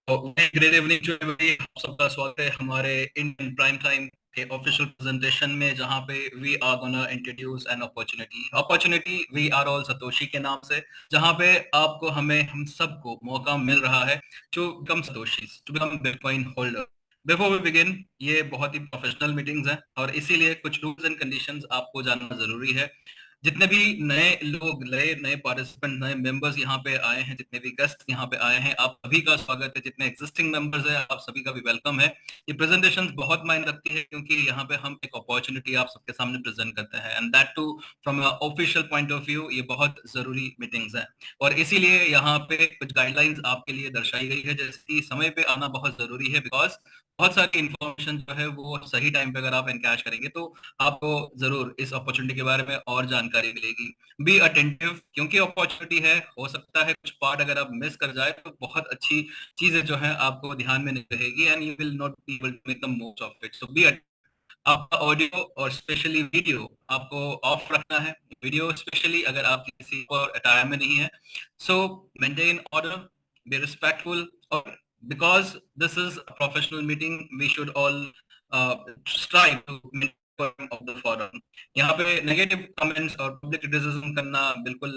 Great evening जो है आप सबका स्वागत है हमारे इंडियन प्राइम टाइम के ऑफिशियल प्रेजेंटेशन में, जहां पे we are gonna introduce an opportunity we are all Satoshi के नाम से, जहां पे आपको हम सबको मौका मिल रहा है to become Satoshi, to become bitcoin holder. Before we begin, ये बहुत ही प्रोफेशनल मीटिंग्स हैं और इसीलिए कुछ रूल्स एंड कंडीशंस आपको जानना जरूरी है। जितने भी नए लोग, नए नए पार्टिसिपेंट, नए मेंबर्स यहाँ पे आए हैं, जितने भी गेस्ट यहाँ पे आए हैं, आप सभी का स्वागत है। जितने एग्जिस्टिंग मेंबर्स हैं, आप सभी का भी वेलकम है। ये प्रेजेंटेशन बहुत मायने रखती है क्योंकि यहाँ पे हम एक अपॉर्चुनिटी आप सबके सामने प्रेजेंट करते हैं, and that too from official point of view. ये बहुत जरूरी मीटिंग्स हैं और इसीलिए यहाँ पे कुछ गाइडलाइंस आपके लिए दर्शाई गई है, जैसे कि समय पे आना बहुत जरूरी है, बिकॉज बहुत सारी इन्फॉर्मेशन जो है वो सही टाइम पे अगर आप एनकैश करेंगे तो आपको जरूर इस अपॉर्चुनिटी के बारे में और जानकारी मिलेगी। बी अटेंटिव, क्योंकि अपॉर्चुनिटी है, हो सकता है कुछ पार्ट अगर आप मिस कर जाए तो बहुत अच्छी चीजें जो है आपको ध्यान में नहीं रहेगी, and you will not be able to make the most of it. So be, आपका ऑडियो और स्पेशली वीडियो आपको ऑफ रखना है। वीडियो स्पेशली अगर आप किसी और अटायर में नहीं है, so maintain order, be respectful, और because this is a professional meeting, we should all strive to of the forum। यहाँ पे नेगेटिव कमेंट्स और पब्लिक क्रिटिसिज्म करना बिल्कुल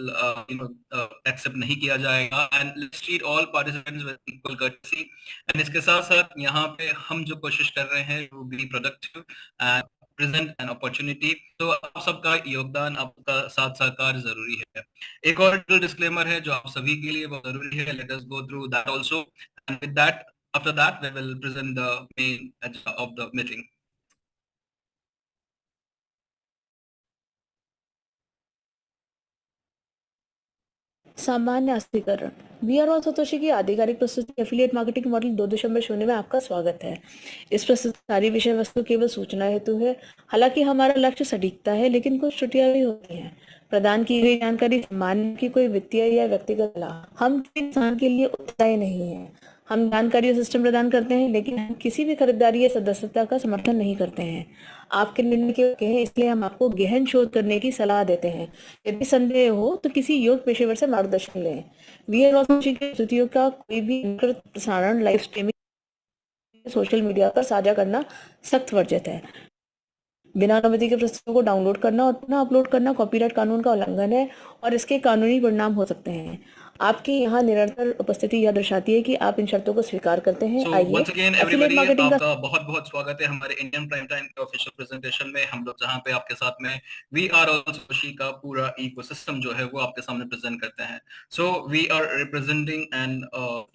एक्सेप्ट नहीं किया जाएगा, and let's treat all participants with equal courtesy. And इसके साथ साथ यहाँ पे हम जो कोशिश कर रहे हैं वो be productive and present an opportunity. तो आप सबका योगदान, आपका साथ सहकार जरूरी है। एक और डिस्क्लेमर है जो आप सभी के लिए बहुत जरूरी है, let us go through that also, and with that after that we will present the main agenda of the meeting। सामान्य अस्थिकरण। वी आर ऑल सतोशी की आधिकारिक प्रस्तुति एफिलिएट मार्केटिंग मॉडल 2.0 में आपका स्वागत है। इस प्रस्तुति सारी विषय वस्तु केवल सूचना हेतु है। हालांकि हमारा लक्ष्य सटीकता है, लेकिन कुछ त्रुटियां भी होती हैं। प्रदान की गई जानकारी सामान्य की कोई वित्तीय या व्यक्तिगत लाभ हम इंसान के लिए उत्तरदायी नहीं है। हम जानकारी सिस्टम प्रदान करते हैं, लेकिन हम किसी भी खरीदारी या सदस्यता का समर्थन नहीं करते हैं। आपके निर्णय के हैं, इसलिए हम आपको गहन शोध करने की सलाह देते हैं। यदि संदेह हो तो किसी योग पेशेवर से मार्गदर्शन लें। वीआर वाशिंग की स्थितियों का कोई भी प्रसारण, लाइव स्ट्रीमिंग, सोशल मीडिया पर साझा करना सख्त वर्जित है। बिना अनुमति के प्रस्तुतियों को डाउनलोड करना और पुनः अपलोड करना कॉपीराइट कानून का उल्लंघन है और इसके कानूनी परिणाम हो सकते हैं। आपकी यहाँ निरंतर उपस्थिति यह दर्शाती है कि आप इन शर्तों को स्वीकार करते हैं। So आइए once again affiliate everybody, marketing का आपका बहुत बहुत स्वागत है हमारे इंडियन प्राइम टाइम के ऑफिशियल प्रेजेंटेशन में। हम लोग जहाँ पे आपके साथ में वी आर ऑल सोशी का पूरा इकोसिस्टम जो है वो आपके सामने प्रेजेंट करते हैं। So we are representing an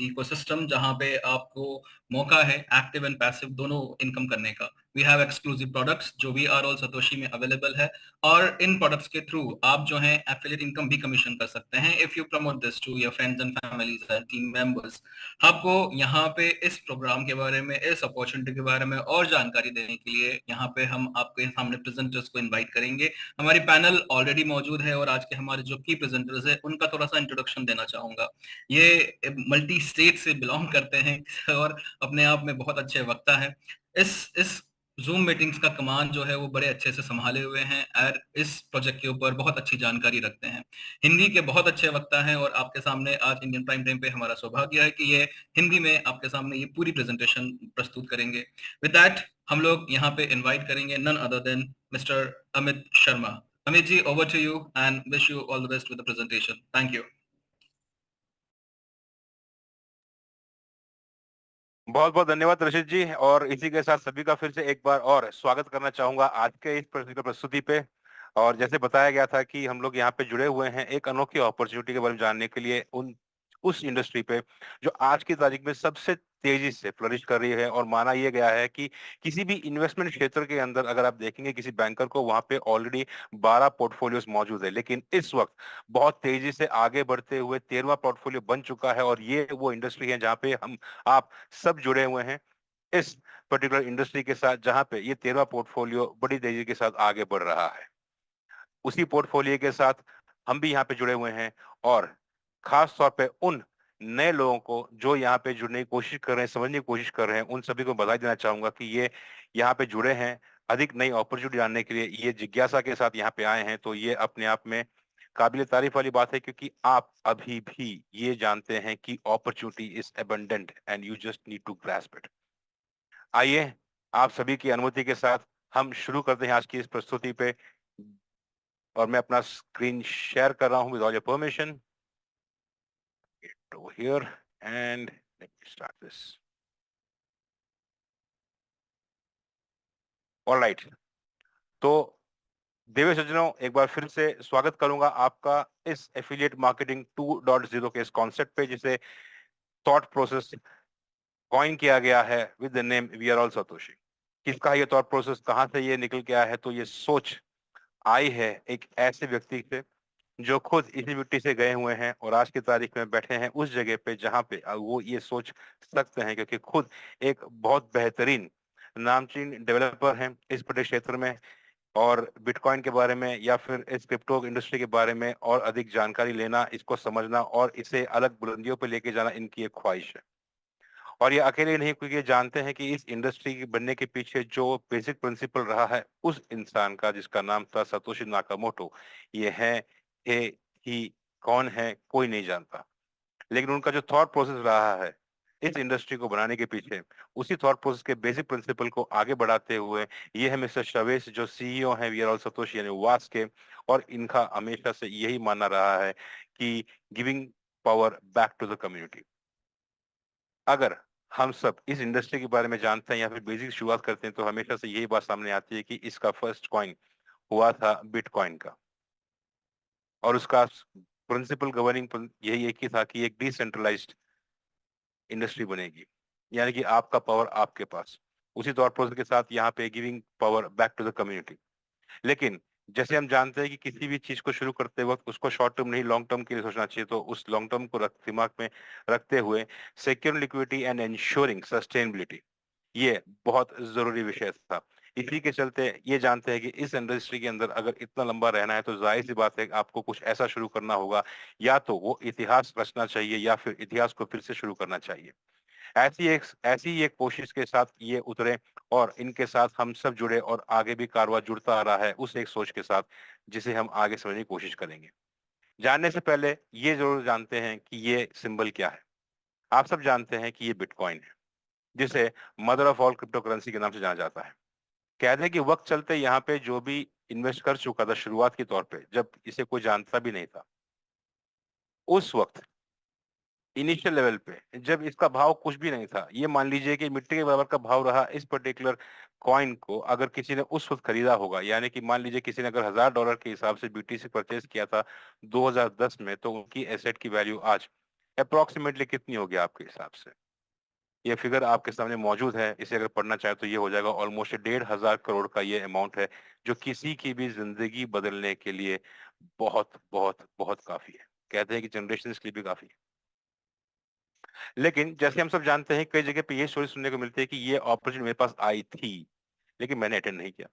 ecosystem जहाँ पे आपको मौका है एक्टिव एंड पैसिव दोनों इनकम करने का। वी हैव एक्सक्लूसिव प्रोडक्ट्स जो वी आर ऑल सतोशी में अवेलेबल है, और इन प्रोडक्ट्स के थ्रू आप जो है एफिलिएट इनकम भी कमीशन कर सकते हैं if you promote this to your friends and families and team members. आपको यहाँ पे इस प्रोग्राम के बारे में, इस अपॉर्चुनिटी के बारे में और जानकारी देने के लिए यहाँ पे हम आपके सामने प्रेजेंटर्स को इनवाइट करेंगे। हमारी पैनल ऑलरेडी मौजूद है और आज के हमारे जो की प्रेजेंटर्स है उनका थोड़ा सा इंट्रोडक्शन देना चाहूंगा। ये मल्टी स्टेट से बिलोंग करते हैं और अपने आप में बहुत अच्छे वक्ता है। इस जूम मीटिंग्स का कमान जो है वो बड़े अच्छे से संभाले हुए हैं और इस प्रोजेक्ट के ऊपर बहुत अच्छी जानकारी रखते हैं। हिंदी के बहुत अच्छे वक्ता हैं और आपके सामने आज इंडियन प्राइम टाइम पे हमारा सौभाग्य है कि ये हिंदी में आपके सामने ये पूरी प्रेजेंटेशन प्रस्तुत करेंगे। विद दैट हम लोग यहाँ पे इनवाइट करेंगे none other than mister Amit Sharma. Amit ji, over to you and wish you all the best with the presentation. Thank you. बहुत बहुत धन्यवाद रशीद जी, और इसी के साथ सभी का फिर से एक बार और स्वागत करना चाहूंगा आज के इस प्रस्तुति पे। और जैसे बताया गया था कि हम लोग यहाँ पे जुड़े हुए हैं एक अनोखी अपॉर्चुनिटी के बारे में जानने के लिए, उस इंडस्ट्री पे जो आज की तारीख में सबसे तेजी से फ्लरिश कर रही है। और माना यह गया है कि किसी भी इन्वेस्टमेंट क्षेत्र के अंदर अगर आप देखेंगे किसी बैंकर को, वहां पे ऑलरेडी 12 पोर्टफोलियोज मौजूद है, लेकिन इस वक्त बहुत तेजी से आगे बढ़ते हुए 13वां पोर्टफोलियो बन चुका है। और ये वो इंडस्ट्री है जहाँ पे हम आप सब जुड़े हुए हैं इस पर्टिकुलर इंडस्ट्री के साथ, जहां पे ये 13वां पोर्टफोलियो बड़ी तेजी के साथ आगे बढ़ रहा है। उसी पोर्टफोलियो के साथ हम भी यहाँ पे जुड़े हुए हैं, और खास तौर पे उन नए लोगों को जो यहाँ पे जुड़ने की कोशिश कर रहे हैं, समझने की कोशिश कर रहे हैं, उन सभी को बधाई देना चाहूंगा कि ये यहाँ पे जुड़े हैं अधिक नई अपॉर्चुनिटी जानने के लिए, ये जिज्ञासा के साथ यहाँ पे आए हैं। तो ये अपने आप में काबिल तारीफ वाली बात है, क्योंकि आप अभी भी ये जानते हैं कि opportunity is abundant and you just need to grasp it. आइए आप सभी की अनुमति के साथ हम शुरू करते हैं आज की इस प्रस्तुति पे, और मैं अपना स्क्रीन शेयर कर रहा हूं with all your permission. Over here and let me start this. All right. तो देवेश सज्जनों, एक बार फिर से स्वागत करूंगा आपका इस एफिलिएट मार्केटिंग 2.0 के इस कॉन्सेप्ट पे, जिसे थॉट प्रोसेस कॉइन किया गया है with the name we are all Satoshi. किसका ये थॉट प्रोसेस, कहां से ये निकल के आया है? तो ये सोच आई है एक ऐसे व्यक्ति से जो खुद इसी मिट्टी से गए हुए हैं और आज की तारीख में बैठे हैं उस जगह पे जहां पे वो ये सोच सकते हैं, क्योंकि खुद एक बहुत बेहतरीन नामचीन डेवलपर हैं इस पूरे क्षेत्र में, और बिटकॉइन के बारे में या फिर इस क्रिप्टो इंडस्ट्री के बारे में और अधिक जानकारी लेना, इसको समझना और इसे अलग बुलंदियों पे लेके जाना इनकी एक ख्वाहिश है। और ये अकेले नहीं, क्योंकि ये जानते हैं कि इस इंडस्ट्री के बनने के पीछे जो बेसिक प्रिंसिपल रहा है उस इंसान का, जिसका नाम था सतोशी नाकामोटो, ये है ही कौन है कोई नहीं जानता, लेकिन उनका जो थॉट प्रोसेस रहा है इस इंडस्ट्री को बनाने के पीछे, उसी थॉट प्रोसेस के बेसिक प्रिंसिपल को आगे बढ़ाते हुए ये है मिस्टर शवेश, जो सीईओ हैं वी आर ऑल सतोशी यानी वास के, और इनका हमेशा से यही मानना रहा है कि giving power back to the community. अगर हम सब इस इंडस्ट्री के बारे में जानते हैं या फिर बेसिक शुरुआत करते हैं तो हमेशा से यही बात सामने आती है कि इसका फर्स्ट कॉइन हुआ था बिटकॉइन का, और उसका प्रिंसिपल गवर्निंग यही एक ही था कि एक डिसेंट्रलाइज्ड इंडस्ट्री बनेगी, यानी कि आपका पावर आपके पास। उसी थॉट प्रोसेस के साथ यहाँ पे giving power back to the community. लेकिन जैसे हम जानते हैं कि किसी भी चीज को शुरू करते वक्त उसको शॉर्ट टर्म नहीं लॉन्ग टर्म के लिए सोचना चाहिए, तो उस लॉन्ग टर्म को दिमाग में रखते हुए secure liquidity and ensuring sustainability, ये बहुत जरूरी विषय था। इसी के चलते ये जानते हैं कि इस इंडस्ट्री के अंदर अगर इतना लंबा रहना है तो जाहिर सी बात है कि आपको कुछ ऐसा शुरू करना होगा, या तो वो इतिहास रचना चाहिए या फिर इतिहास को फिर से शुरू करना चाहिए। ऐसी एक कोशिश के साथ ये उतरे, और इनके साथ हम सब जुड़े और आगे भी कारवां जुड़ता आ रहा है उस एक सोच के साथ, जिसे हम आगे समझने की कोशिश करेंगे। जानने से पहले ये जरूर जानते हैं कि ये सिंबल क्या है। आप सब जानते हैं कि ये बिटकॉइन है, जिसे mother of all crypto currency के नाम से जाना जाता है। कह दें कि वक्त चलते यहाँ पे जो भी इन्वेस्ट कर चुका था शुरुआत के तौर पे, जब इसे कोई जानता भी नहीं था, उस वक्त इनिशियल लेवल पे जब इसका भाव कुछ भी नहीं था, ये मान लीजिए कि मिट्टी के बराबर का भाव रहा इस पर्टिकुलर कॉइन को, अगर किसी ने उस वक्त खरीदा होगा, यानी कि मान लीजिए किसी ने अगर $1000 के हिसाब से बीटीसी परचेज किया था 2010 में, तो उनकी एसेट की वैल्यू आज अप्रोक्सीमेटली कितनी होगी आपके हिसाब से? ये फिगर आपके सामने मौजूद है, इसे अगर पढ़ना चाहे तो ये हो जाएगा ऑलमोस्ट 1500 करोड़ का ये अमाउंट है, जो किसी की भी जिंदगी बदलने के लिए बहुत बहुत बहुत काफी है। कहते हैं कि जनरेशन के लिए भी काफी है। लेकिन जैसे हम सब जानते हैं, कई जगह पे ये स्टोरी सुनने को मिलती है कि ये अपॉर्चुनिटी मेरे पास आई थी लेकिन मैंने अटेंड नहीं किया।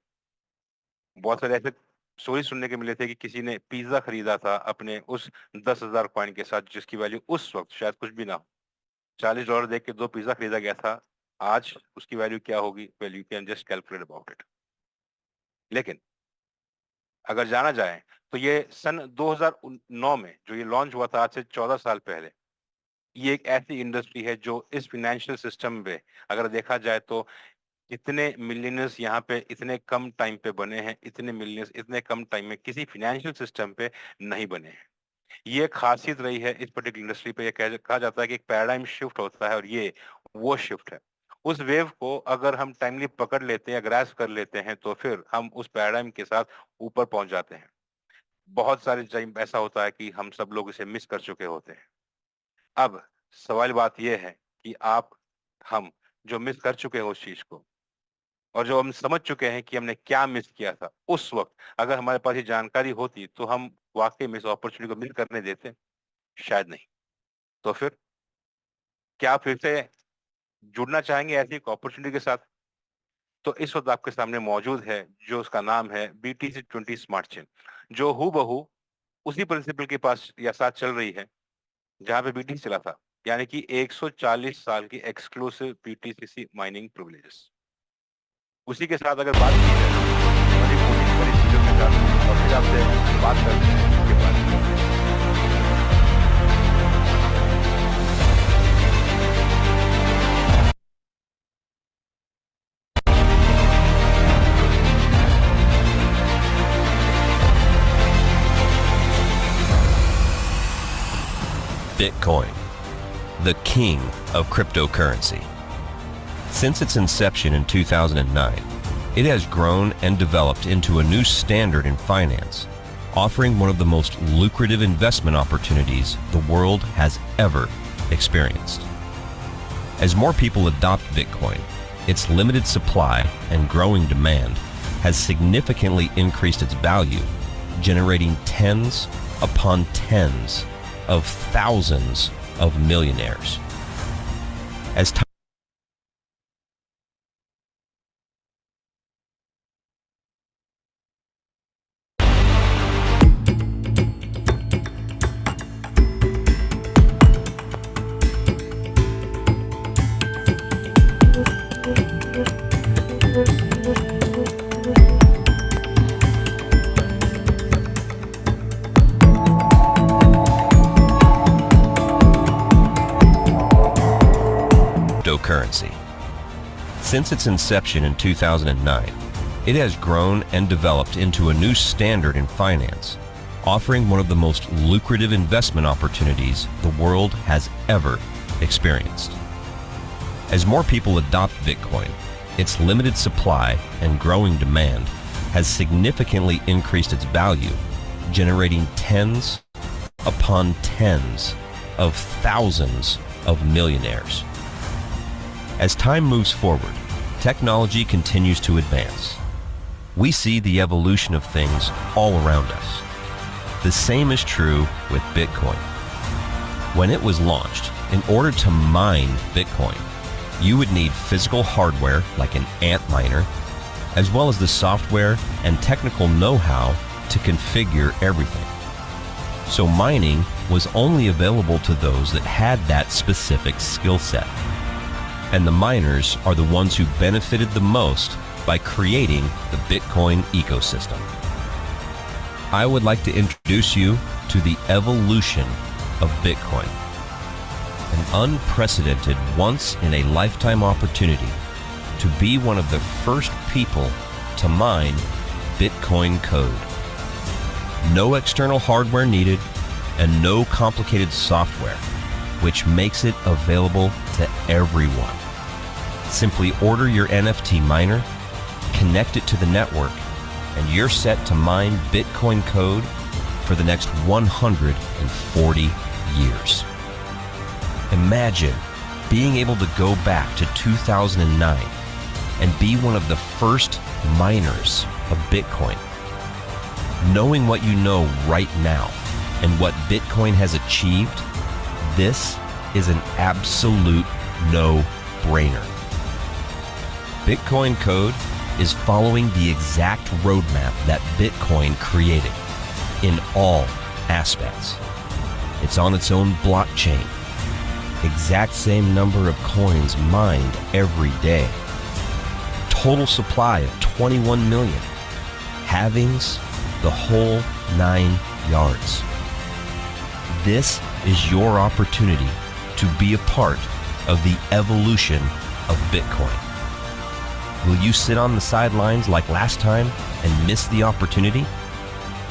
बहुत सारे ऐसे स्टोरी सुनने के मिले थे कि किसी ने पिज्जा खरीदा था अपने उस 10,000 कॉइन के साथ, जिसकी वैल्यू उस वक्त शायद कुछ भी ना हो। $40 दे के 2 पिज्जा खरीदा गया था, आज उसकी वैल्यू क्या होगी? Well you can just calculate about it. लेकिन अगर जाना जाए तो ये सन 2009 में जो ये लॉन्च हुआ था, आज से 14 साल पहले, ये एक ऐसी इंडस्ट्री है जो इस फाइनेंशियल सिस्टम में अगर देखा जाए तो इतने मिलियनर्स यहाँ पे इतने कम टाइम पे बने हैं, इतने मिलियनर्स इतने कम टाइम में किसी फाइनेंशियल सिस्टम पे नहीं बने हैं। ये खासियत रही है इस पर्टिकुलर इंडस्ट्री पे। ये कहा जाता है कि एक पैराडाइम शिफ्ट होता है, और ये वो शिफ्ट है। उस वेव को अगर हम टाइमली पकड़ लेते हैं या ग्रैस्प कर लेते हैं तो फिर हम उस पैराडाइम के साथ ऊपर पहुंच जाते हैं। बहुत सारे टाइम ऐसा होता है कि हम सब लोग इसे मिस कर चुके होते हैं। अब सवाल बात यह है कि हम जो मिस कर चुके हैं उस चीज को, और जो हम समझ चुके हैं कि हमने क्या मिस किया था उस वक्त, अगर हमारे पास ये जानकारी होती तो हम वाकई में इस अपॉर्चुनिटी को मिस करने देते? शायद नहीं। तो फिर क्या आप फिर से जुड़ना चाहेंगे ऐसी एक अपॉर्चुनिटी के साथ? तो इस वक्त आपके सामने मौजूद है जो उसका नाम है BTC20 स्मार्ट चेन, जो हूबहू उसी प्रिंसिपल के पास या साथ चल रही है जहां पे BTC चला था, यानी कि 140 साल की एक्सक्लूसिव BTC माइनिंग प्रिविलेजेस। उसी के साथ अगर बात की जाए तो बड़ी कोशिश करी चीजों के साथ, और फिर आपसे बात करते हैं इसके बारे में। Bitcoin, the king of cryptocurrency. Since its inception in 2009, it has grown and developed into a new standard in finance, offering one of the most lucrative investment opportunities the world has ever experienced. As more people adopt Bitcoin, its limited supply and growing demand has significantly increased its value, generating tens upon tens of thousands of millionaires. As time cryptocurrency. Since its inception in 2009, it has grown and developed into a new standard in finance, offering one of the most lucrative investment opportunities the world has ever experienced. As more people adopt Bitcoin, its limited supply and growing demand has significantly increased its value, generating tens upon tens of thousands of millionaires. As time moves forward, technology continues to advance. We see the evolution of things all around us. The same is true with Bitcoin. When it was launched, in order to mine Bitcoin, you would need physical hardware like an Antminer, as well as the software and technical know-how to configure everything. So mining was only available to those that had that specific skill set. And the miners are the ones who benefited the most by creating the Bitcoin ecosystem. I would like to introduce you to the evolution of Bitcoin, an unprecedented once-in-a-lifetime opportunity to be one of the first people to mine Bitcoin code. No external hardware needed and no complicated software, which makes it available to everyone. Simply order your NFT miner, connect it to the network, and you're set to mine Bitcoin code for the next 140 years. Imagine being able to go back to 2009 and be one of the first miners of Bitcoin. Knowing what you know right now and what Bitcoin has achieved, this is an absolute no-brainer. Bitcoin code is following the exact roadmap that Bitcoin created in all aspects. It's on its own blockchain, exact same number of coins mined every day, total supply of 21 million, halvings, the whole 9 yards. This is your opportunity to be a part of the evolution of Bitcoin. Will you sit on the sidelines like last time and miss the opportunity?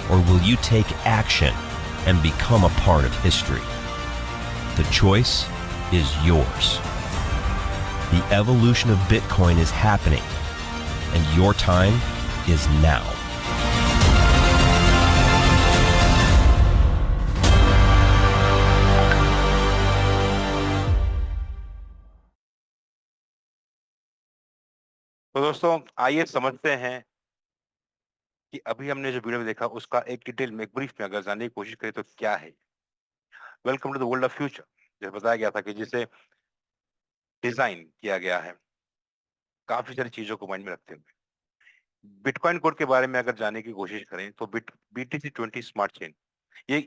Or will you take action and become a part of history? The choice is yours. The evolution of Bitcoin is happening, and your time is now. तो दोस्तों आइए समझते हैं कि अभी हमने जो video में देखा उसका एक डिटेल में एक ब्रीफ में अगर जानने की कोशिश करें तो क्या है। Welcome to the world of future, जैसे बताया गया था कि जिसे डिजाइन किया गया है काफी सारी चीजों को माइंड में रखते हुए। बिटकॉइन कोड के बारे में अगर जानने की कोशिश करें तो BTC20 स्मार्ट चेन ये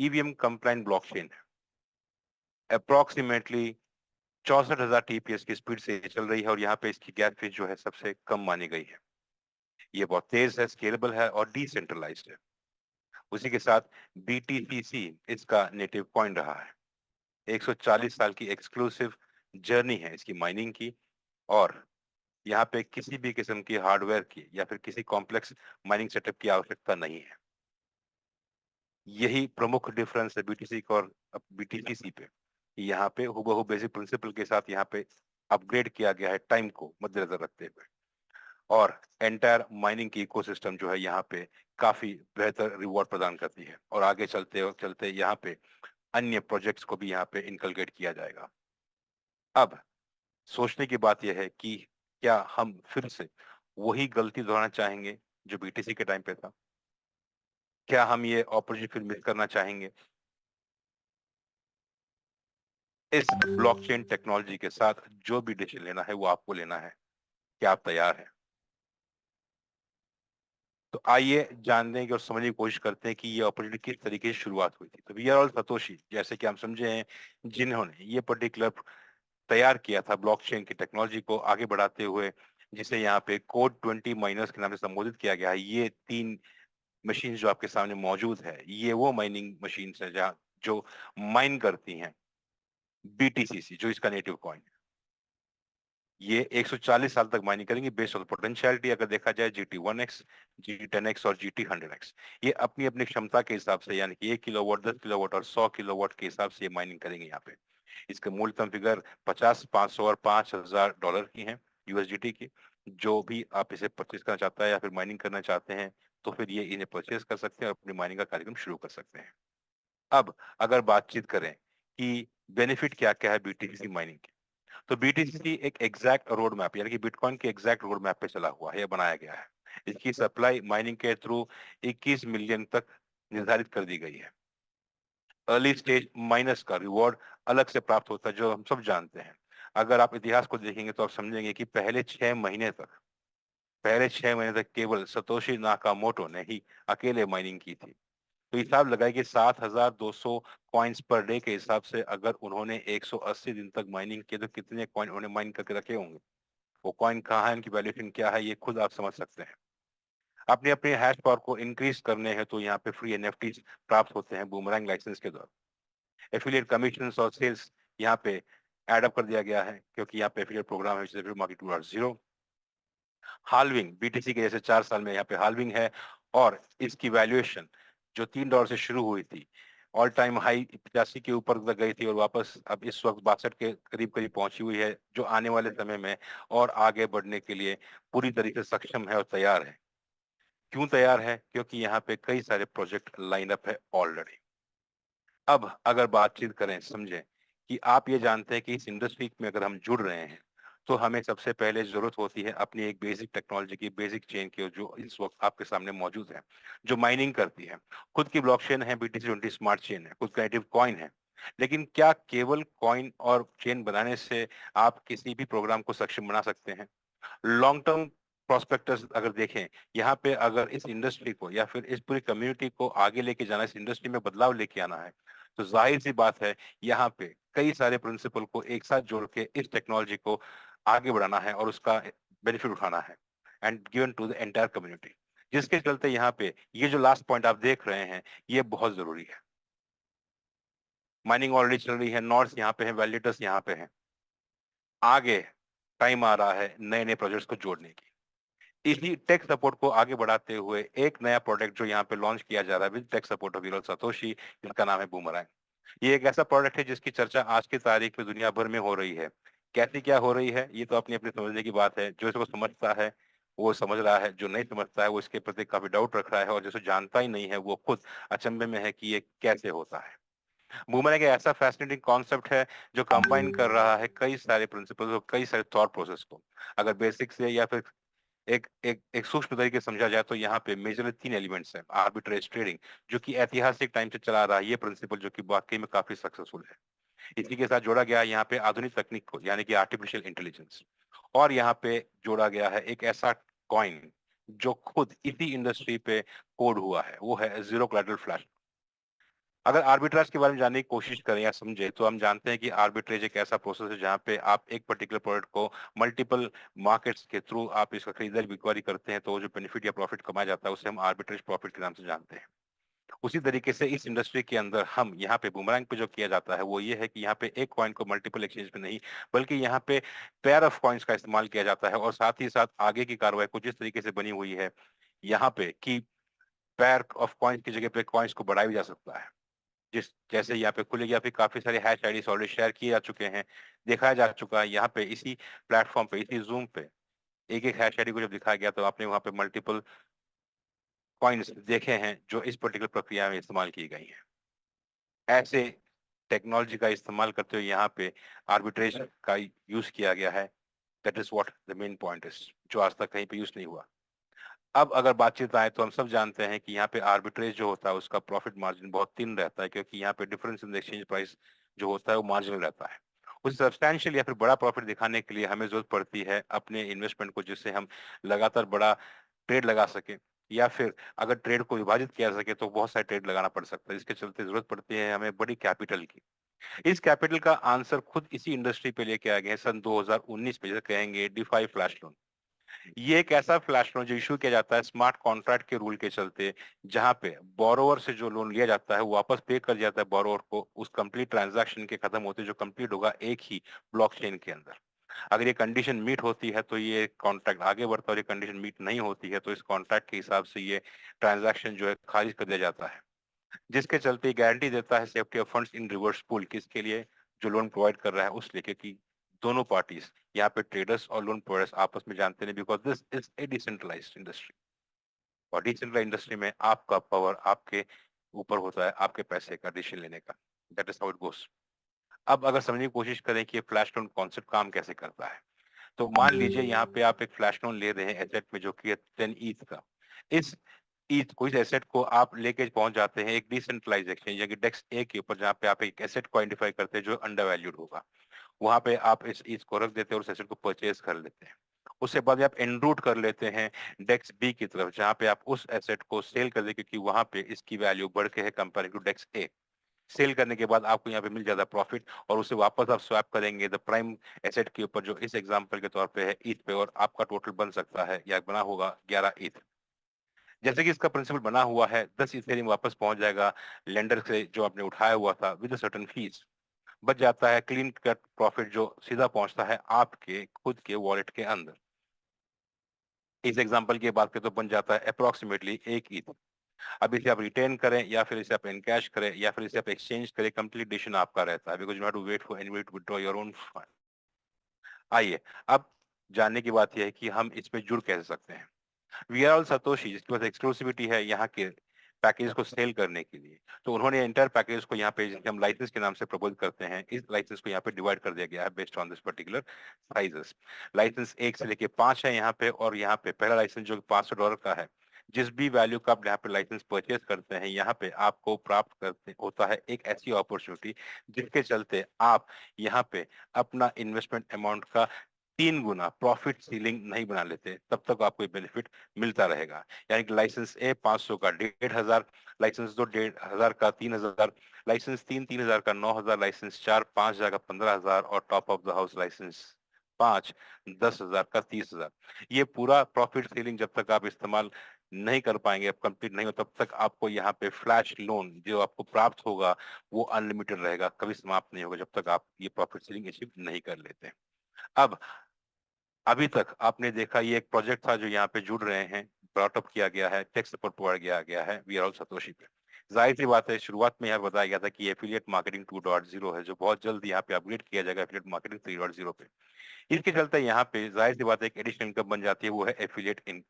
ईवीएम कंप्लाइंट ब्लॉकचेन है। अप्रोक्सीमेटली 64,000 TPS की स्पीड से चल रही है और यहाँ पे इसकी गैस फीस जो है सबसे कम मानी गई है। ये बहुत तेज है, स्केलेबल है और डिसेंट्रलाइज्ड है। उसी के साथ BTCC इसका नेटिव कॉइन रहा है। 140 साल की एक्सक्लूसिव जर्नी है इसकी माइनिंग की और यहाँ पे किसी भी किस्म की हार्डवेयर की या फिर किसी कॉम्प्लेक्स माइनिंग सेटअप की आवश्यकता नहीं है। यही प्रमुख डिफरेंस है बीटीसी और बीटीसीसी पे। यहाँ पे हुबहू बेसिक प्रिंसिपल के साथ यहाँ पे अपग्रेड किया गया है टाइम को मद्देनजर रखते हुए, और एंटायर माइनिंग की इकोसिस्टम जो है यहाँ पे काफी बेहतर रिवॉर्ड प्रदान करती है, और आगे चलते चलते यहाँ पे अन्य प्रोजेक्ट्स को भी यहाँ पे इनकलकेट किया जाएगा। अब सोचने की बात यह है कि क्या हम फिर से वही गलती दोहराना चाहेंगे जो बीटीसी के टाइम पे था? क्या हम ये अपॉर्चुनिटी फिर मिस करना चाहेंगे? इस ब्लॉकचेन टेक्नोलॉजी के साथ जो भी डिसीजन लेना है वो आपको लेना है। क्या आप तैयार हैं? तो आइए जानने की और समझने की कोशिश करते हैं कि ये अपॉर्चुनिटी किस तरीके से शुरुआत हुई थी। तो वी आर ऑल सतोशी, जैसे कि हम समझे हैं, जिन्होंने ये पर्टिकुलर तैयार किया था ब्लॉकचेन की टेक्नोलॉजी को आगे बढ़ाते हुए, जिसे यहाँ पे कोड 20 माइनर्स के नाम से संबोधित किया गया है। ये 3 मशीन जो आपके सामने मौजूद है, ये वो माइनिंग मशीन है जहाँ जो माइन करती हैं बीटीसीसी, जो इसका नेटिव कॉइन है। ये 140 साल तक माइनिंग करेंगे बेस्ड ऑन पोटेंशियलिटी। अगर देखा जाए GT1X, GT10X और GT100X, ये अपनी अपनी क्षमता के हिसाब से, यानी कि 1 किलोवाट, 10 किलोवाट और 100 किलोवाट के हिसाब से ये माइनिंग करेंगे यहाँ पे। इसके मूलतम फिगर 50, 500 और $5,000 की हैं, USDT की। जो भी आप इसे परचेज करना चाहता है या फिर माइनिंग करना चाहते हैं, तो फिर ये इन्हें परचेज कर सकते हैं और अपनी माइनिंग का कार्यक्रम शुरू कर सकते हैं। अब अगर बातचीत करें कि बेनिफिट क्या क्या है बीटीसी माइनिंग के, तो बीटीसी एक एग्जैक्ट रोड मैप, यानी कि बिटकॉइन के एग्जैक्ट रोड मैप पे चला हुआ है या बनाया गया है। इसकी सप्लाई माइनिंग के थ्रू 21 मिलियन तक निर्धारित कर दी गई है। अर्ली स्टेज माइनर्स का रिवॉर्ड अलग से प्राप्त होता है, जो हम सब जानते हैं। अगर आप इतिहास को देखेंगे तो आप समझेंगे कि पहले 6 महीने तक केवल सतोशी नाकामोटो ने ही अकेले माइनिंग की थी। तो हिसाब लगाए कि 7,200 कॉइन्स पर डे के हिसाब से अगर उन्होंने 180 दिन तक माइनिंग की, तो कितने कॉइन उन्होंने माइन करके रखे होंगे? वो कॉइन कहाँ है, उनकी वैल्यूएशन क्या है, ये खुद आप समझ सकते हैं। अपने अपने हैश पावर को इंक्रीज करने हैं तो यहाँ पे फ्री एनएफटी प्राप्त होते हैं बूमरैंग लाइसेंस के द्वारा। एफिलिएट कमीशन और सेल्स यहाँ पे एड अप कर दिया गया है, क्योंकि यहाँ पे एफिलिएट प्रोग्राम है, एफिलिएट मार्केट 2.0। हाल्विंग बीटीसी के जैसे 4 साल में यहाँ पे हाल्विंग है, और इसकी वैल्यूएशन जो $3 से शुरू हुई थी, ऑल टाइम हाई 85 के ऊपर तक गई थी, और वापस अब इस वक्त 62 के करीब करीब पहुंची हुई है, जो आने वाले समय में और आगे बढ़ने के लिए पूरी तरीके से सक्षम है और तैयार है। क्यों तैयार है? क्योंकि यहाँ पे कई सारे प्रोजेक्ट लाइन अप है ऑलरेडी। अब अगर बातचीत करें, समझें कि आप ये जानते हैं कि इस इंडस्ट्री में अगर हम जुड़ रहे हैं, तो हमें सबसे पहले जरूरत होती है अपनी एक बेसिक टेक्नोलॉजी की, बेसिक चेन की, जो इस वक्त आपके सामने मौजूद है, जो माइनिंग करती है। खुद की ब्लॉकचेन है, BTC20 स्मार्ट चेन है, खुद का नेटिव कॉइन है। लेकिन क्या केवल कॉइन और चेन बनाने से आप किसी भी प्रोग्राम को सक्षम बना सकते हैं? लॉन्ग टर्म प्रोस्पेक्टस अगर देखें, यहाँ पे अगर इस इंडस्ट्री को या फिर इस पूरी कम्युनिटी को आगे लेके जाना, इस इंडस्ट्री में बदलाव लेके आना है, तो जाहिर सी बात है यहाँ पे कई सारे प्रिंसिपल को एक साथ जोड़ के इस टेक्नोलॉजी को आगे बढ़ाना है और उसका बेनिफिट उठाना है, and given to the entire community. जिसके चलते यहाँ पे ये जो लास्ट पॉइंट आप देख रहे हैं, ये बहुत जरूरी है। माइनिंग ऑलरेडी चल रही है, नॉर्ड्स यहाँ पे है, वैलिडेटर्स यहाँ पे हैं। आगे टाइम आ रहा है नए नए प्रोजेक्ट्स को जोड़ने की। इसी टेक सपोर्ट को आगे बढ़ाते हुए एक नया प्रोडक्ट जो यहाँ पे लॉन्च किया जा रहा है विद टेक सपोर्ट ऑफ विरल सतोशी, जिसका नाम है बूमरैंग। ये एक ऐसा प्रोडक्ट है जिसकी चर्चा आज की तारीख में दुनिया भर में हो रही है। कैसी क्या हो रही है, ये तो अपनी अपनी समझने की बात है। जो इसको समझता है वो समझ रहा है, जो नहीं समझता है वो इसके प्रति काफी डाउट रख रहा है, और जिसे जानता ही नहीं है वो खुद अचंभे में है कि ये कैसे होता है। बूमरैंग एक ऐसा फैसिनेटिंग कॉन्सेप्ट है जो कंबाइन कर रहा है कई सारे प्रिंसिपल्स और कई सारे थॉट प्रोसेस को। अगर बेसिक से या फिर एक एक एक सूक्ष्म तरीके से समझा जाए, तो यहाँ पे मेजरली 3 एलिमेंट्स हैं। आर्बिट्रेज ट्रेडिंग, जो कि ऐतिहासिक टाइम से चला आ रहा है, ये प्रिंसिपल जो कि वाकई में काफी सक्सेसफुल है। इसी के साथ जोड़ा गया है यहाँ पे आधुनिक तकनीक को, यानी कि आर्टिफिशियल इंटेलिजेंस। और यहाँ पे जोड़ा गया है एक ऐसा कॉइन जो खुद इसी इंडस्ट्री पे कोड हुआ है, वो है जीरो कोलैटरल फ्लैश। अगर आर्बिट्राज के बारे में जानने की कोशिश करें या समझे, तो हम जानते हैं कि आर्बिट्रेज एक ऐसा प्रोसेस है जहाँ पे आप एक पर्टिकुलर प्रोडक्ट को मल्टीपल मार्केट्स के थ्रू आप इसका खरीदारी बिक्री करते हैं, तो जो बेनिफिट या प्रॉफिट कमाया जाता है उसे हम आर्बिट्रेज प्रॉफिट के नाम से जानते हैं। उसी तरीके से इस इंडस्ट्री के अंदर हम यहाँ पे बूमरैंग पे जो किया जाता है वो ये है कि यहाँ पे एक कॉइन को मल्टीपल एक्सचेंज पे नहीं, बल्कि यहाँ पे पेयर ऑफ कॉइन्स का इस्तेमाल किया जाता है, और साथ ही साथ आगे की कार्रवाई को जिस तरीके से बनी हुई है यहाँ पे कि पेयर ऑफ कॉइन्स की जगह पे कॉइन्स को बढ़ाया भी जा सकता है। जैसे यहाँ पे खुलेगी, यहाँ पे काफी सारे हैश आईडीज ऑलरेडी शेयर किए जा चुके हैं, दिखाया जा चुका है। यहाँ पे इसी प्लेटफॉर्म पे, इसी जूम पे एक एक हैश आईडी को जब दिखाया गया तो आपने वहाँ पे मल्टीपल कॉइन्स देखे हैं जो इस पर्टिकुलर प्रक्रिया में इस्तेमाल की गई हैं। ऐसे टेक्नोलॉजी का इस्तेमाल करते हुए यहाँ पे आर्बिट्रेज का यूज किया गया है। That is what the main point is, जो आज तक कहीं पे यूज नहीं हुआ। अब अगर बातचीत आए तो हम सब जानते हैं कि यहाँ पे आर्बिट्रेज जो होता है उसका प्रॉफिट मार्जिन बहुत थिन रहता है, क्योंकि यहाँ पे डिफरेंस इन एक्सचेंज प्राइस जो होता है वो मार्जिनल रहता है। उस सब्सटैंशियल या फिर बड़ा प्रॉफिट दिखाने के लिए हमें जरूरत पड़ती है अपने इन्वेस्टमेंट को, जिससे हम लगातार बड़ा ट्रेड लगा सके, या फिर अगर ट्रेड को विभाजित किया जा सके तो बहुत सारे ट्रेड लगाना पड़ सकता है, जिसके चलते जरूरत पड़ती है हमें बड़ी कैपिटल की। इस कैपिटल का आंसर खुद इसी इंडस्ट्री पे लेके आ गए हैं सन 2019 में, जैसे कहेंगे DeFi फ्लैश लोन। ये एक ऐसा फ्लैश लोन जो इशू किया जाता है स्मार्ट कॉन्ट्रैक्ट के रूल के चलते, जहां पे बोरोवर से जो लोन लिया जाता है वो वापस पे कर जाता है बोरोवर को उस कंप्लीट ट्रांजैक्शन के खत्म होते, जो कंप्लीट होगा एक ही ब्लॉकचेन के अंदर। अगर ये कंडीशन मीट होती है तो ये कॉन्ट्रैक्ट आगे बढ़ता है, और ये कंडीशन मीट नहीं होती है तो इस कॉन्ट्रैक्ट के हिसाब से ये ट्रांजैक्शन जो है खारिज कर दिया जाता है, जिसके चलते गारंटी देता है safety of funds in reverse pool. किसके लिए? जो लोन प्रोवाइड कर रहा है उस लेके कि दोनों पार्टीज, यहाँ पे ट्रेडर्स और लोन प्रोवाइडर्स आपस में जानते नहीं, because this is a decentralised industry. और डिसेंट्रलाइज्ड इंडस्ट्री में आपका पावर आपके ऊपर होता है, आपके पैसे का डिसीजन लेने का। That is how it goes. अब अगर समझने की कोशिश करें कि ये फ्लैश लोन कॉन्सेप्ट काम कैसे करता है, तो मान लीजिए यहाँ पे आप एक फ्लैश लोन ले रहे हैं एसेट में जो कि है 10 ETH का। इस ETH को, इस एसेट को आप लेके पहुंच जाते हैं एक डिसेंट्रलाइज एक्सचेंज या डेक्स ए के ऊपर, जहाँ पे आप एक एसेट को आइडेंटिफाई करते हैं जो अंडर वैल्यूड होगा। वहां पे आप इस ETH को रख देते हैं और उस एसेट को परचेज कर लेते हैं। उसके बाद आप एनरूट कर लेते हैं डेक्स बी की तरफ, जहाँ पे आप उस एसेट को सेल कर दे, क्योंकि वहां पे इसकी वैल्यू बढ़ के है compare to DEX A. Sell करने के बाद आपको यहाँ पे मिल जाता है प्रॉफिट, और उसे वापस आप स्वैप करेंगे द प्राइम एसेट के ऊपर, जो इस एग्जांपल के तौर पे है ETH पे, और आपका टोटल बन सकता है या बना होगा 11 ETH। जैसे कि इसका प्रिंसिपल बना हुआ है, 10 इथेरियम वापस पहुंच जाएगा लेंडर से जो आपने उठाया हुआ था विद सर्टेन फीस। बच जाता है क्लीन कट प्रॉफिट जो सीधा पहुंचता है आपके खुद के वॉलेट के अंदर। इस एग्जांपल की बात करें तो बन जाता है अप्रोक्सीमेटली 1 ETH। अब इसे आप रिटेन करें या फिर इसे आप इनकैश करें या फिर इसे आप एक्सचेंज करें, कंप्लीट डिसीजन आपका रहता है, because you have to wait for anybody to withdraw your own fund. आइए अब जानने की बात यह है कि हम इसमें जुड़ कैसे सकते हैं। वी आर ऑल सतोशी, जिसके पास एक्सक्लूसिविटी है यहाँ के पैकेज को सेल करने के लिए, तो उन्होंने एंटायर पैकेज को यहाँ पे, जिसे हम लाइसेंस के नाम से प्रपोज करते हैं, इस लाइसेंस को यहाँ पे डिवाइड कर दिया गया है based on this particular sizes. Licence 1 से लेके 5 है यहाँ पे, और यहाँ पे पहला लाइसेंस जो $500 का है, जिस भी वैल्यू का आप यहाँ पे लाइसेंस परचेज करते हैं, यहाँ पे आपको प्राप्त करते होता है एक ऐसी अपॉर्चुनिटी जिसके चलते आप यहाँ पे अपना इन्वेस्टमेंट अमाउंट का 3 गुना प्रॉफिट सीलिंग नहीं बना लेते, तब तक आपको बेनिफिट मिलता रहेगा। यानी कि लाइसेंस ए 500 का 1500, लाइसेंस 2 1500 का 3000, लाइसेंस 3 3000 का 9000, लाइसेंस 4 5000 का 15000, और top of the house licence 5 10,000 का 30,000। ये पूरा प्रॉफिट सीलिंग जब तक आप इस्तेमाल नहीं कर पाएंगे, अब कंप्लीट नहीं हो, तब तक आपको यहाँ पे फ्लैश लोन जो आपको प्राप्त होगा वो अनलिमिटेड रहेगा, कभी समाप्त नहीं होगा जब तक आप ये प्रॉफिट सीलिंग अचीव नहीं कर लेते। अब अभी तक आपने देखा ये एक प्रोजेक्ट था जो यहाँ पे जुड़ रहे हैं, ब्रॉटअप किया गया है, टेक सपोर्ट प्रोवाइड किया गया है वी आर ऑल सतोशी पे। जाहिर सी बात है, शुरुआत में यहाँ बताया गया था कि एफिलिएट मार्केटिंग 2.0 है, जो बहुत जल्द यहाँ पे अपग्रेड किया जाएगा एफिलिएट मार्केटिंग 3.0 पे। इसके चलते यहाँ पे जाहिर सी बात है एक एडिशनल इनकम बन जाती है, वो है एफिलिएट इनकम।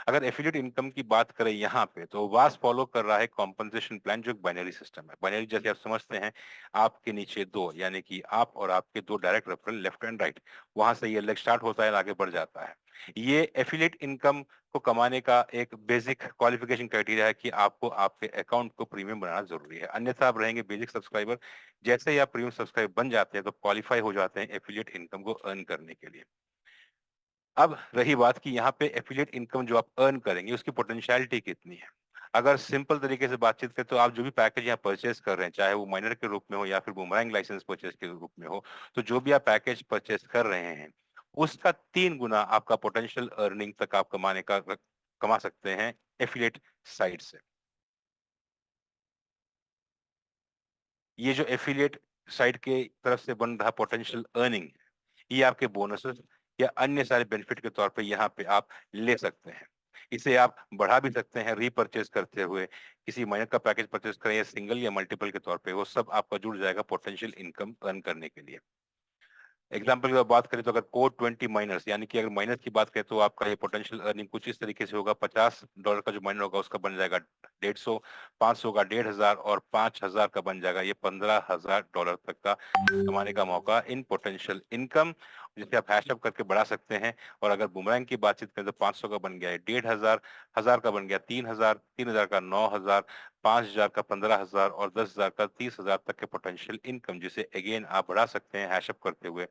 अगर एफिलिएट इनकम की बात करें यहाँ पे, तो वास फॉलो कर रहा है कॉम्पनसेशन प्लान, जो एक बाइनरी सिस्टम है। बाइनरी जैसे आप समझते हैं, आपके नीचे दो, यानी कि आप और आपके दो direct referral left and right, वहां से ये लेग स्टार्ट होता है और आगे बढ़ जाता है। ये एफिलिएट इनकम को कमाने का एक बेसिक क्वालिफिकेशन क्राइटेरिया है कि आपको आपके अकाउंट को प्रीमियम बनाना जरूरी है, अन्यथा आप रहेंगे बेसिक सब्सक्राइबर। जैसे ही आप प्रीमियम सब्सक्राइबर बन जाते हैं तो क्वालिफाई हो जाते हैं एफिलिएट इनकम को अर्न करने के लिए। अब रही बात कि यहाँ पे एफिलिएट इनकम जो आप अर्न करेंगे उसकी पोटेंशियलिटी कितनी है। अगर सिंपल तरीके से बातचीत करें तो आप जो भी पैकेज यहाँ परचेज कर रहे हैं, चाहे वो माइनर के रूप में हो या फिर बूमरैंग लाइसेंस परचेज के रूप में हो, तो जो भी आप पैकेज परचेज कर रहे हैं उसका 3 गुना आपका पोटेंशियल अर्निंग तक आप कमा सकते हैं एफिलिएट साइट से। ये जो एफिलिएट साइट के तरफ से बन रहा पोटेंशियल अर्निंग, ये आपके बोनसेस या अन्य सारे बेनिफिट के तौर पे यहाँ पे आप ले सकते हैं। इसे आप बढ़ा भी सकते हैं रीपरचेज करते हुए, किसी माइनर का पैकेज परचेज करें या सिंगल या मल्टीपल के तौर पे, वो सब आपका जुड़ जाएगा पोटेंशियल इनकम अर्न करने के लिए। एग्जाम्पल की बात करें तो अगर कोर 20 माइनर्स, यानी कि अगर माइनर्स की बात करें तो आपका ये पोटेंशियल अर्निंग कुछ इस तरीके से होगा। $50 का जो माइनर होगा उसका बन जाएगा 150, 500 का 1500 और 5000 का बन जाएगा ये $15,000 तक का कमाने का मौका इन पोटेंशियल इनकम, जिसे आप हैशअप करके बढ़ा सकते हैं। और अगर बुमरैंग की बातचीत करें तो 500 का बन गया 1500, 1000 का बन गया 3000, 3000 का 9000, 5000 का 15000 और 10,000 का 30,000 तक के पोटेंशियल इनकम, जिसे अगेन आप बढ़ा सकते हैं हैशअप करते हुए।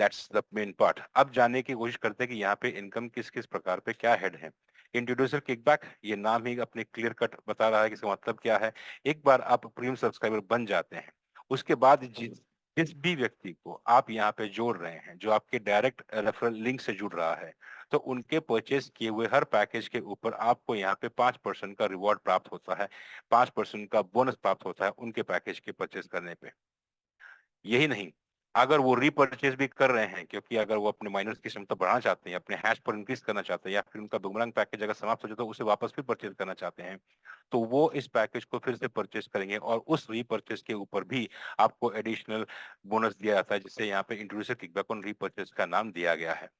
That's the main part. अब जानने की कोशिश करते हैं कि यहाँ पे इनकम किस किस प्रकार पे क्या हेड है। इंट्रोड्यूसर किकबैक, ये नाम ही अपने क्लियर कट बता रहा है कि इसका मतलब क्या है। एक बार आप प्रीमियम सब्सक्राइबर बन जाते हैं, उसके बाद जिस जिस भी व्यक्ति को आप यहाँ पे जोड़ रहे हैं, जो आपके डायरेक्ट रेफरल लिंक से जुड़ रहा है, तो उनके परचेज किए हुए हर पैकेज के ऊपर आपको यहाँ पे 5% का रिवॉर्ड प्राप्त होता है, 5% का बोनस प्राप्त होता है उनके पैकेज के परचेज करने पे। यही नहीं, अगर वो रीपरचेज भी कर रहे हैं, क्योंकि अगर वो अपने माइनर्स की क्षमता बढ़ाना चाहते हैं, अपने हैश पर इंक्रीज करना चाहते हैं, या फिर उनका बुमरंग पैकेज अगर समाप्त हो जाए तो उसे वापस फिर परचेज करना चाहते हैं, तो वो इस पैकेज को फिर से परचेज करेंगे और उस रीपरचेज के ऊपर भी आपको एडिशनल बोनस दिया जाता है, जिससे यहाँ पे इंट्रोड्यूसर किकबैक ऑन रीपरचेज का नाम दिया गया है।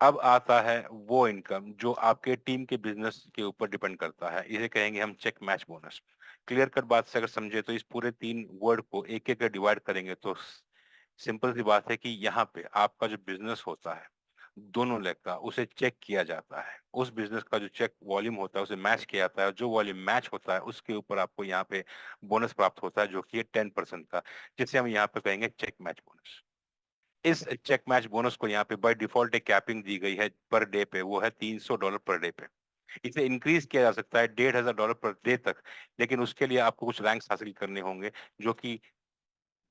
अब आता है वो इनकम जो आपके टीम के बिजनेस के ऊपर डिपेंड करता है, इसे कहेंगे हम check match bonus. Clear cut बात से अगर समझे तो इस पूरे 3 वर्ड को एक एक डिवाइड करेंगे तो सिंपल सी बात है कि यहाँ पे आपका जो बिजनेस होता है दोनों लेग का, उसे चेक किया जाता है। उस बिजनेस का जो चेक वॉल्यूम होता है उसे मैच किया जाता है, जो वॉल्यूम मैच होता है उसके ऊपर आपको यहाँ पे बोनस प्राप्त होता है, जो कि है 10% का, जिसे हम यहाँ पे कहेंगे चेक मैच बोनस। इस चेक मैच बोनस को यहाँ पे बाय डिफॉल्ट एक कैपिंग दी गई है पर डे पे, वो है $300 पर डे पे। इसे इंक्रीज किया जा सकता है $1500 पर डे तक, लेकिन उसके लिए आपको कुछ रैंक्स हासिल करने होंगे, जो कि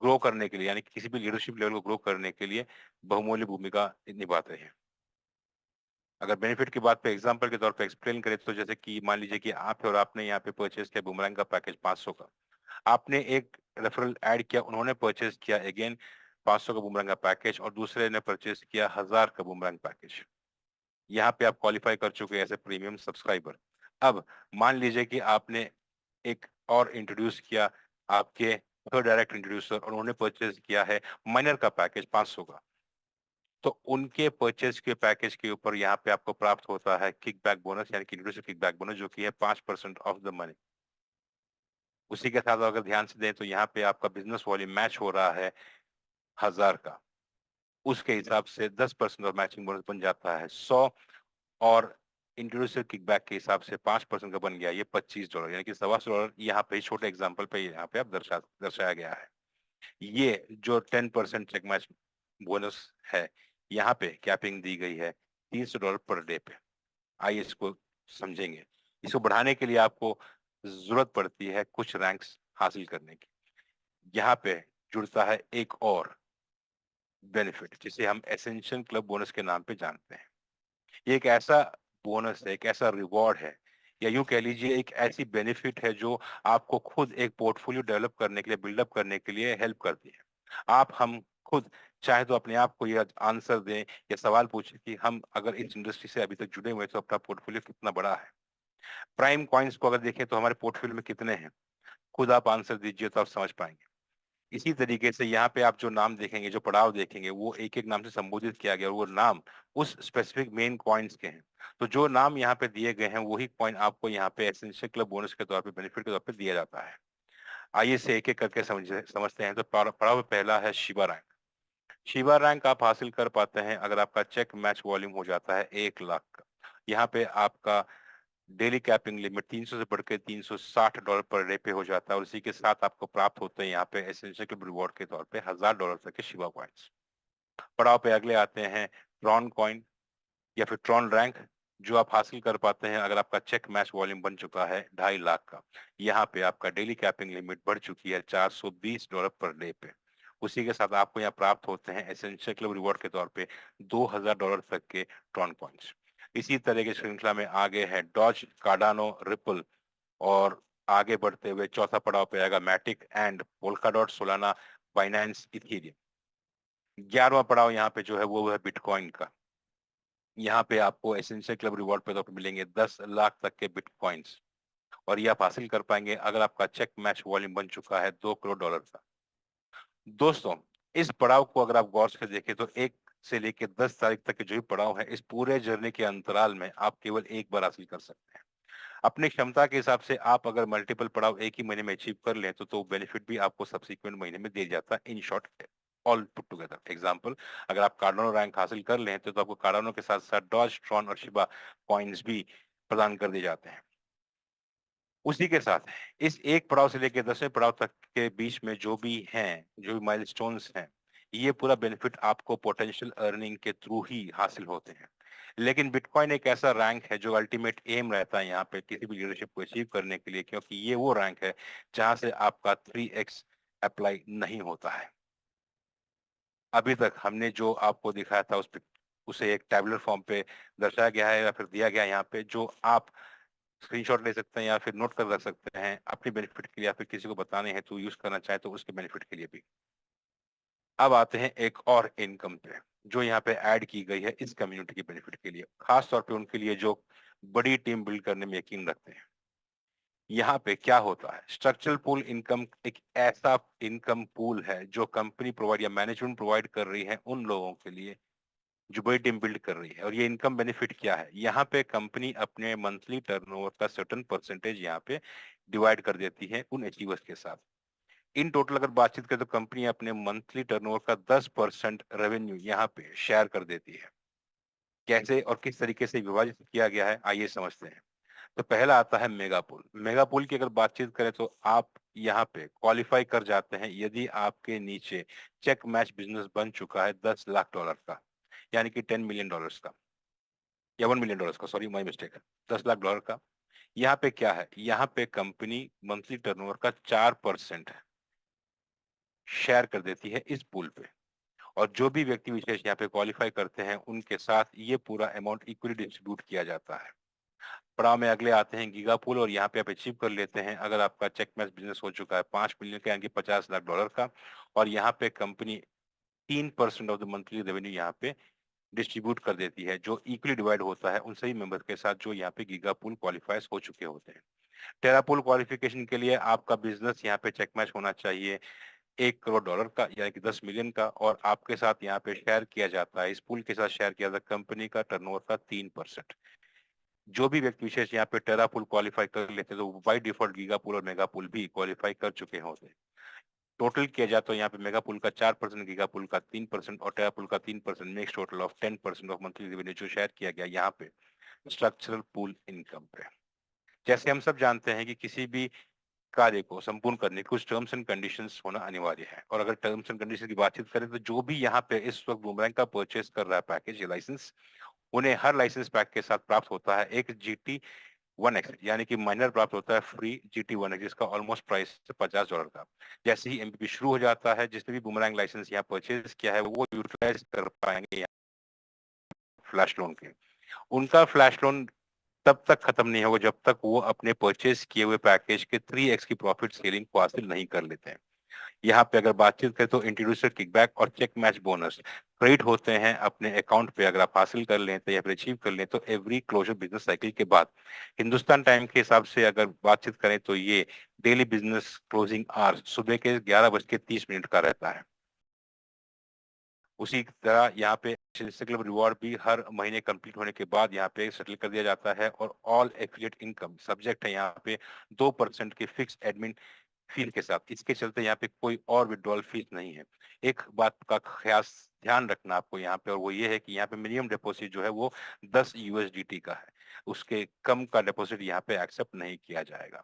ग्रो करने के लिए, यानी कि किसी भी लीडरशिप लेवल को ग्रो करने के लिए बहुमूल्य भूमिका निभाते हैं। अगर बेनिफिट की बात पे एग्जांपल के तौर पे एक्सप्लेन करें तो जैसे कि मान लीजिए कि आप है और आपने यहाँ पे परचेज किया बुमरैंग का पैकेज 500 का, आपने एक रेफरल ऐड किया, उन्होंने परचेज किया अगेन 500 का बुमरैंग का पैकेज, और दूसरे ने परचेज किया 1000 का बुमरैंग पैकेज। यहाँ पे आप क्वालिफाई कर चुके हैं एज ए प्रीमियम सब्सक्राइबर। अब मान लीजिए कि आपने एक और इंट्रोड्यूस किया, आपके थर्ड डायरेक्ट इंट्रोड्यूसर, और उन्होंने परचेज किया है माइनर का पैकेज 500 का, तो उनके परचेज के पैकेज के ऊपर यहाँ पे आपको प्राप्त होता है किकबैक बोनस, यानी कि इंट्रोड्यूसर किकबैक बोनस, जो कि है 5% ऑफ द मनी। उसी के साथ अगर ध्यान से दें तो यहाँ पे आपका बिजनेस वॉल्यूम मैच हो रहा है 1000 का, उसके हिसाब से 10% और मैचिंग बोनस बन जाता है 100, और इंट्रोड्यूसर किकबैक के हिसाब से 5% का बन गया ये $25, यानी कि $125 यहाँ पे छोटे एग्जांपल पे यहाँ पे आप दर्शाया गया है। ये जो 10% चेक मैच बोनस है, यहाँ पे कैपिंग दी गई है $300 पर डे पे। आइए इसको समझेंगे। इसको बढ़ाने के लिए आपको जरूरत पड़ती है कुछ रैंक्स हासिल करने की। यहाँ पे जुड़ता है एक और बेनिफिट, जिसे हम एसेंशियल क्लब बोनस के नाम पे जानते हैं। ये एक ऐसा बोनस है, एक ऐसा रिवॉर्ड है, या यूं कह लीजिए एक ऐसी बेनिफिट है जो आपको खुद एक पोर्टफोलियो डेवलप करने के लिए, बिल्डअप करने के लिए हेल्प करती है। आप हम खुद चाहे तो अपने आप को यह आंसर दें या सवाल पूछें कि हम अगर इस इंडस्ट्री से अभी तक जुड़े हुए हैं तो अपना पोर्टफोलियो कितना बड़ा है। प्राइम कॉइन्स को अगर देखें तो हमारे पोर्टफोलियो में कितने हैं, खुद आप आंसर दीजिए तो आप समझ पाएंगे। इसी तरीके से यहाँ पे आप जो नाम देखेंगे, जो पड़ाव देखेंगे, वो एक एक नाम से संबोधित किया गया और वो नाम उस स्पेसिफिक मेन कॉइन्स के हैं। तो जो नाम यहाँ पे दिए गए हैं वही कॉइन आपको यहाँ पे एसेंशियल क्लब बोनस के तौर पे, बेनिफिट के तौर पे दिया जाता है। आइए इसे एक एक करके समझते हैं। तो पड़ाव पहला है शिवा रैंक। शिवा रैंक आप हासिल कर पाते हैं अगर आपका चेक मैच वॉल्यूम हो जाता है 1 लाख का। यहाँ पे आपका डेली कैपिंग लिमिट 300 से बढ़ के $360 पर डे पे हो जाता है, और इसी के साथ आपको प्राप्त होते हैं यहाँ पे एसेंशियल क्लब रिवॉर्ड के तौर पे $1000 तक के शिवा कॉइन्स। पड़ाव पे अगले आते हैं ट्रॉन कॉइन या फिर ट्रॉन रैंक, जो आप हासिल कर पाते हैं अगर आपका चेक मैच वॉल्यूम बन चुका है 2.5 लाख का। यहाँ पे आपका डेली कैपिंग लिमिट बढ़ चुकी है $420 पर डे पे। उसी के साथ आपको यहाँ प्राप्त होते हैं एसेंशियल क्लब रिवॉर्ड के तौर पे $2000 तक के ट्रॉन पॉइंट्स। इसी तरह की श्रृंखला में आगे है डॉज, कार्डानो, रिपल, और आगे बढ़ते हुए चौथा पड़ाव पे आएगा Matic and Polkadot, Solana, Binance, Ethereum. 11वां पड़ाव यहाँ पे जो है वो है बिटकॉइन का। यहाँ पे आपको एसेंशियल क्लब रिवॉर्ड पे तो आपको मिलेंगे 10 लाख तक के बिटकॉइंस, और ये आप हासिल कर पाएंगे अगर आपका चेक मैच वॉल्यूम बन चुका है $2 करोड़ का। दोस्तों, इस पड़ाव को अगर आप गौर से देखें तो 1 से लेकर 10 तारीख तक के जो भी पड़ाव है, इस पूरे जर्नी के अंतराल में आप केवल एक बार हासिल कर सकते हैं। अपनी क्षमता के हिसाब से आप अगर मल्टीपल पड़ाव एक ही महीने में अचीव कर लें तो बेनिफिट भी आपको सब्सिक्वेंट महीने में दिया जाता है। In short, all put together example, अगर आप कार्डानो रैंक हासिल कर लें तो आपको कार्डानो के साथ साथ डॉज, ट्रॉन और शिबा कॉइन्स भी प्रदान कर दिए जाते हैं। उसी के साथ इस एक पड़ाव से लेकर 10वें पड़ाव तक के बीच में जो भी माइलस्टोन्स हैं, ये पूरा बेनिफिट आपको पोटेंशियल अर्निंग के थ्रू ही हासिल होते हैं। लेकिन बिटकॉइन एक ऐसा रैंक है जो अल्टीमेट एम रहता है यहाँ पे किसी भी लीडरशिप को अचीव करने के लिए, क्योंकि ये वो रैंक है जहां से आपका 3x अप्लाई नहीं होता है। अभी तक हमने जो आपको दिखाया था उसे एक टैबुलर फॉर्म पे दर्शाया गया है या फिर दिया गया है यहाँ पे, जो आप स्क्रीनशॉट ले सकते हैं या फिर नोट कर रख सकते हैं अपनी बेनिफिट के लिए, या फिर किसी को बताने हैं तो यूज करना चाहे तो उसके बेनिफिट के लिए भी। अब आते हैं एक और इनकम पे जो यहाँ पे ऐड की गई है इस कम्युनिटी की बेनिफिट के लिए, खास तौर पे उनके लिए जो बड़ी टीम बिल्ड करने में यकीन रखते हैं। यहाँ पे क्या होता है, स्ट्रक्चरल पूल इनकम एक ऐसा इनकम पूल है जो कंपनी प्रोवाइड या मैनेजमेंट प्रोवाइड कर रही है उन लोगों के लिए जो बड़ी टीम बिल्ड कर रही है। और ये इनकम बेनिफिट क्या है, यहाँ पे कंपनी अपने मंथली टर्नओवर का सर्टेन परसेंटेज यहाँ पे डिवाइड कर देती है उन अचीवर्स के साथ। इन टोटल अगर बातचीत करें तो कंपनी अपने मंथली टर्नओवर का 10% रेवेन्यू यहाँ पे शेयर कर देती है। कैसे और किस तरीके से विभाजित किया गया है, आइए समझते हैं। तो पहला आता है मेगा पूल। मेगा पूल की अगर बातचीत करें तो आप यहाँ पे क्वालिफाई कर जाते हैं यदि आपके नीचे चेक मैच बिजनेस बन चुका है $10 लाख का, यानी कि $10 मिलियन का या $1 मिलियन का, सॉरी माय मिस्टेक है, $10 लाख का। यहाँ पे क्या है, यहाँ पे कंपनी मंथली टर्नओवर का 4% शेयर कर देती है इस पूल पे, और जो भी व्यक्ति विशेष यहाँ पे क्वालिफाई करते हैं उनके साथ ये पूरा अमाउंट इक्वली डिस्ट्रीब्यूट किया जाता है। पड़ाव में अगले आते हैं गीगा पूल, और यहाँ पे आप अचीव कर लेते हैं अगर आपका चेक मैच बिजनेस हो चुका है 5 मिलियन का, यानी कि $50 लाख का, और यहाँ पे company 3% of the monthly revenue यहाँ पे डिस्ट्रीब्यूट कर देती है, जो इक्वली डिवाइड होता है उन सभी मेंबर के साथ जो यहाँ पे गीगा पूल क्वालिफाइज हो चुके होते हैं। टेरा पूल क्वालिफिकेशन के लिए आपका बिजनेस यहाँ पे चेक मैच होना चाहिए $1 करोड़ का, यानी कि 10 मिलियन का, और आपके साथ यहाँ पे शेयर किया जाता है, इस पूल के साथ शेयर किया जाता है कंपनी का टर्नओवर का 3%। जो भी व्यक्ति विशेष यहाँ पे टेरा पूल क्वालिफाई कर लेते हैं तो बाई डिफॉल्ट गीगा पूल और मेगा पूल भी क्वालिफाई कर चुके होते हैं। टोटल किया जाए तो यहाँ पे मेगा पूल का 4%, गीगा पूल का 3% और टेरा पूल का 3%, makes total of 10% of monthly revenue जो शेयर किया गया यहाँ पे स्ट्रक्चरल पूल इनकम पे। जैसे हम सब जानते हैं कि किसी भी कार्य को संपूर्ण करने के कुछ टर्म्स एंड कंडीशंस होना अनिवार्य है, और अगर टर्म्स एंड कंडीशन की बातचीत करें तो जो भी यहाँ पे इस वक्त बूमरैंग का परचेस कर रहा है पैकेज या लाइसेंस, उन्हें हर लाइसेंस पैक के साथ प्राप्त होता है एक GT1X, यानी कि माइनर प्राप्त होता है फ्री GT1X, जिसका ऑलमोस्ट प्राइस $50 का। जैसे ही एमपीपी शुरू हो जाता है, जिसने भी बूमरैंग लाइसेंस यहाँ परचेज किया है वो यूटिलाइज कर पाएंगे फ्लैश लोन के। उनका फ्लैश लोन तब तक खत्म नहीं होगा जब तक वो अपने परचेज किए हुए पैकेज के 3x की प्रॉफिट सेलिंग को हासिल नहीं कर लेते हैं। यहाँ पे अगर बातचीत करें तो इंट्रोड्यूसर किकबैक और चेक मैच बोनस क्रेडिट होते हैं अपने अकाउंट पे अगर आप हासिल कर लें तो या फिर अचीव कर लें तो एवरी क्लोजर बिजनेस साइकिल के बाद। हिंदुस्तान टाइम के हिसाब से अगर बातचीत करें तो ये डेली बिजनेस क्लोजिंग आवर्स सुबह के 11:30 का रहता है। उसी तरह यहाँ पे क्लब रिवॉर्ड भी हर महीने कंप्लीट होने के बाद यहाँ पे सेटल कर दिया जाता है, और ऑल एफिलिएट इनकम सब्जेक्ट है यहाँ पे 2% के फिक्स एडमिन फीस के साथ। इसके चलते यहाँ पे कोई और विड्रॉल फीस नहीं है। एक बात का खास ध्यान रखना आपको यहाँ पे, और वो ये है कि यहाँ पे मिनिमम डिपॉजिट जो है वो 10 USDT का है, उसके कम का डिपॉजिट यहाँ पे एक्सेप्ट नहीं किया जाएगा।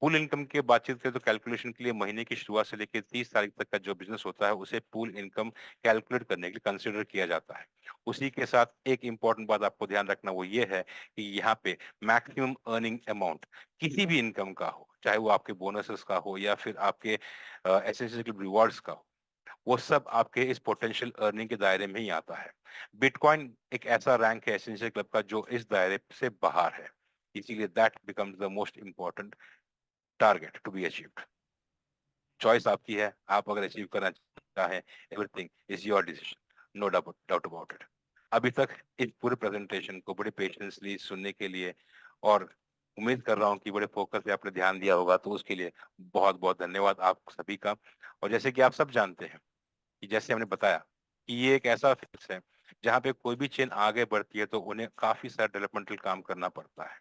पूल इनकम की बातचीत करें तो कैलकुलेशन के लिए महीने की शुरुआत से लेकर 30 तारीख तक का जो बिजनेस होता है उसे पूल इनकम कैलकुलेट करने के लिए कंसिडर किया जाता है। उसी के साथ एक इंपॉर्टेंट बात आपको ध्यान रखना वो ये है कि यहाँ पे मैक्सिमम अर्निंग अमाउंट किसी भी इनकम का हो, चाहे वो आपके बोनसेस का हो या फिर आपके एसेंशियल रिवॉर्ड्स का हो, वो सब आपके इस पोटेंशियल अर्निंग के दायरे में ही आता है। बिटकॉइन एक ऐसा रैंक है एसेंशियल क्लब का जो इस दायरे से बाहर है, इसीलिए that becomes the most important target to be achieved. Choice आपकी है, आप अगर अचीव करना चाहें, everything is your decision, no doubt about it. अभी तक इस पूरे प्रेजेंटेशन को बड़े पेशेंसली सुनने के लिए, और उम्मीद कर रहा हूँ कि बड़े फोकस से आपने ध्यान दिया होगा, तो उसके लिए बहुत बहुत धन्यवाद आप सभी का। और जैसे कि आप सब जानते हैं कि जैसे हमने बताया कि ये एक ऐसा फील्ड है जहाँ पे कोई भी चेन आगे बढ़ती है तो उन्हें काफी सारा डेवलपमेंटल काम करना पड़ता है।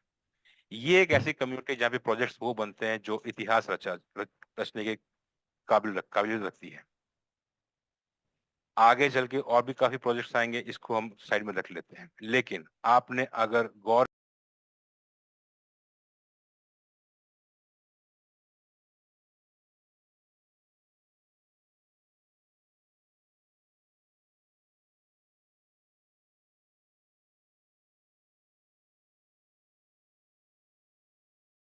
ये एक ऐसी कम्युनिटी जहाँ पे प्रोजेक्ट्स वो बनते हैं जो इतिहास रचने के काबिलियत रखती है। आगे चल के और भी काफी प्रोजेक्ट्स आएंगे, इसको हम साइड में रख लेते हैं। लेकिन आपने अगर गौर